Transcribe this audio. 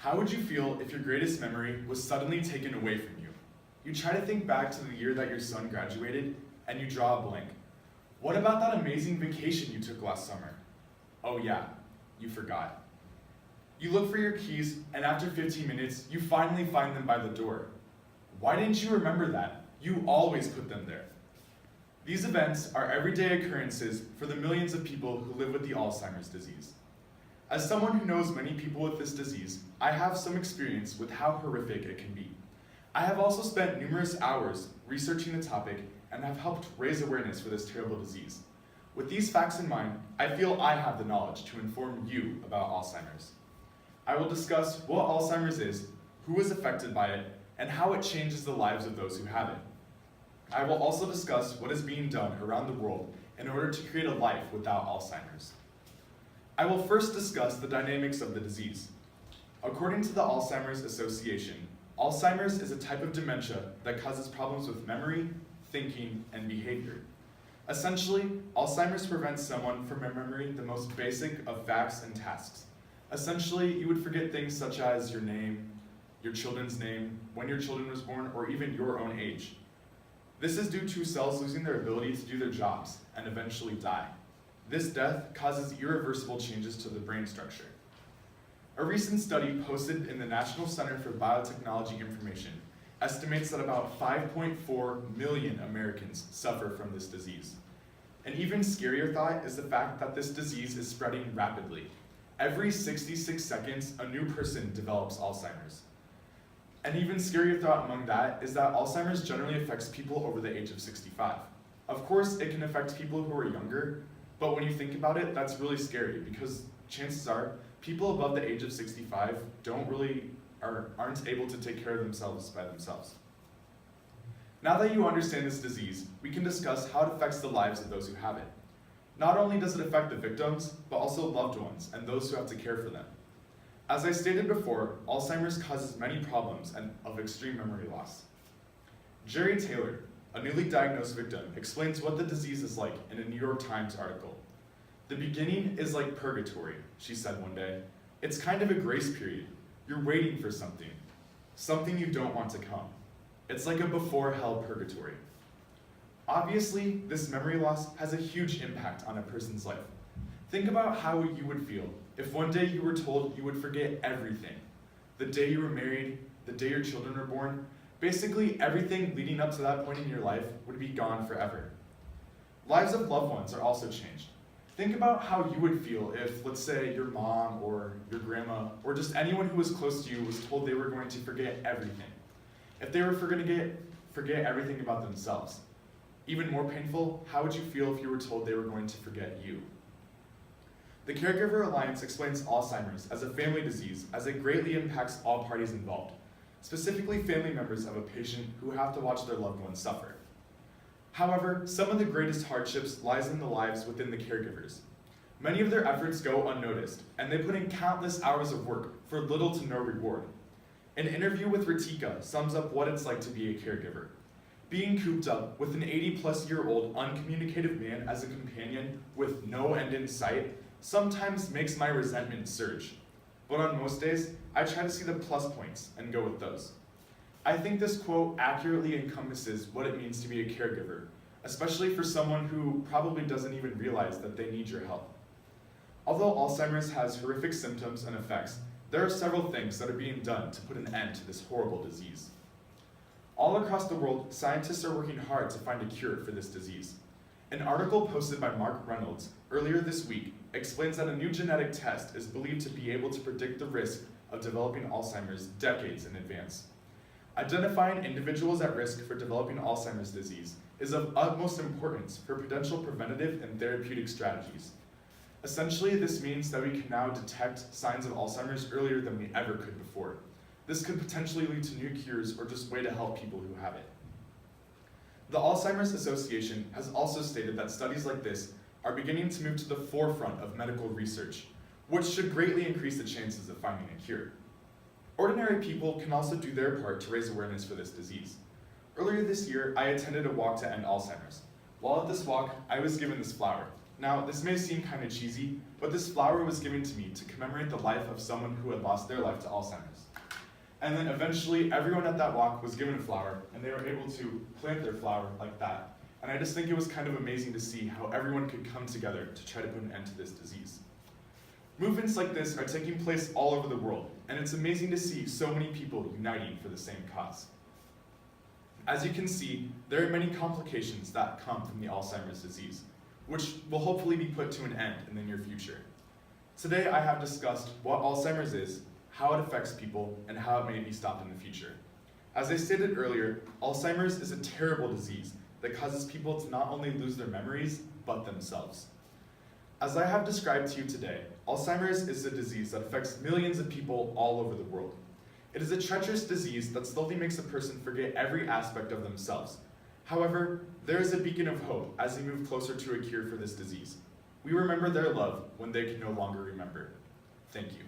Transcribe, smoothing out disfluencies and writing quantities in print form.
How would you feel if your greatest memory was suddenly taken away from you? You try to think back to the year that your son graduated, and you draw a blank. What about that amazing vacation you took last summer? Oh yeah, you forgot. You look for your keys, and after 15 minutes, you finally find them by the door. Why didn't you remember that? You always put them there. These events are everyday occurrences for the millions of people who live with the Alzheimer's disease. As someone who knows many people with this disease, I have some experience with how horrific it can be. I have also spent numerous hours researching the topic and have helped raise awareness for this terrible disease. With these facts in mind, I feel I have the knowledge to inform you about Alzheimer's. I will discuss what Alzheimer's is, who is affected by it, and how it changes the lives of those who have it. I will also discuss what is being done around the world in order to create a life without Alzheimer's. I will first discuss the dynamics of the disease. According to the Alzheimer's Association, Alzheimer's is a type of dementia that causes problems with memory, thinking, and behavior. Essentially, Alzheimer's prevents someone from remembering the most basic of facts and tasks. Essentially, you would forget things such as your name, your children's name, when your children was born, or even your own age. This is due to cells losing their ability to do their jobs and eventually die. This death causes irreversible changes to the brain structure. A recent study posted in the National Center for Biotechnology Information estimates that about 5.4 million Americans suffer from this disease. An even scarier thought is the fact that this disease is spreading rapidly. Every 66 seconds, a new person develops Alzheimer's. An even scarier thought among that is that Alzheimer's generally affects people over the age of 65. Of course, it can affect people who are younger, but when you think about it, that's really scary because chances are people above the age of 65 aren't able to take care of themselves by themselves. Now that you understand this disease, we can discuss how it affects the lives of those who have it. Not only does it affect the victims, but also loved ones and those who have to care for them. As I stated before, Alzheimer's causes many problems and of extreme memory loss. Jerry Taylor, a newly diagnosed victim, explains what the disease is like in a New York Times article. "The beginning is like purgatory," she said one day. "It's kind of a grace period. You're waiting for something you don't want to come. It's like a before hell purgatory." Obviously, this memory loss has a huge impact on a person's life. Think about how you would feel if one day you were told you would forget everything. The day you were married, the day your children were born, basically everything leading up to that point in your life would be gone forever. Lives of loved ones are also changed. Think about how you would feel if, let's say, your mom or your grandma or just anyone who was close to you was told they were going to forget everything. If they were going to forget everything about themselves. Even more painful, how would you feel if you were told they were going to forget you? The Caregiver Alliance explains Alzheimer's as a family disease as it greatly impacts all parties involved, specifically family members of a patient who have to watch their loved ones suffer. However, some of the greatest hardships lies in the lives within the caregivers. Many of their efforts go unnoticed, and they put in countless hours of work for little to no reward. An interview with Ritika sums up what it's like to be a caregiver. Being cooped up with an 80-plus-year-old uncommunicative man as a companion with no end in sight sometimes makes my resentment surge. But on most days, I try to see the plus points and go with those. I think this quote accurately encompasses what it means to be a caregiver, especially for someone who probably doesn't even realize that they need your help. Although Alzheimer's has horrific symptoms and effects, there are several things that are being done to put an end to this horrible disease. All across the world, scientists are working hard to find a cure for this disease. An article posted by Mark Reynolds earlier this week explains that a new genetic test is believed to be able to predict the risk of developing Alzheimer's decades in advance. Identifying individuals at risk for developing Alzheimer's disease is of utmost importance for potential preventative and therapeutic strategies. Essentially, this means that we can now detect signs of Alzheimer's earlier than we ever could before. This could potentially lead to new cures or just way to help people who have it. The Alzheimer's Association has also stated that studies like this are beginning to move to the forefront of medical research, which should greatly increase the chances of finding a cure. Ordinary people can also do their part to raise awareness for this disease. Earlier this year, I attended a walk to end Alzheimer's. While at this walk, I was given this flower. Now, this may seem kind of cheesy, but this flower was given to me to commemorate the life of someone who had lost their life to Alzheimer's. And then eventually, everyone at that walk was given a flower, and they were able to plant their flower like that. And I just think it was kind of amazing to see how everyone could come together to try to put an end to this disease. Movements like this are taking place all over the world, and it's amazing to see so many people uniting for the same cause. As you can see, there are many complications that come from the Alzheimer's disease, which will hopefully be put to an end in the near future. Today I have discussed what Alzheimer's is, how it affects people, and how it may be stopped in the future. As I stated earlier, Alzheimer's is a terrible disease that causes people to not only lose their memories, but themselves. As I have described to you today, Alzheimer's is a disease that affects millions of people all over the world. It is a treacherous disease that slowly makes a person forget every aspect of themselves. However, there is a beacon of hope as we move closer to a cure for this disease. We remember their love when they can no longer remember. Thank you.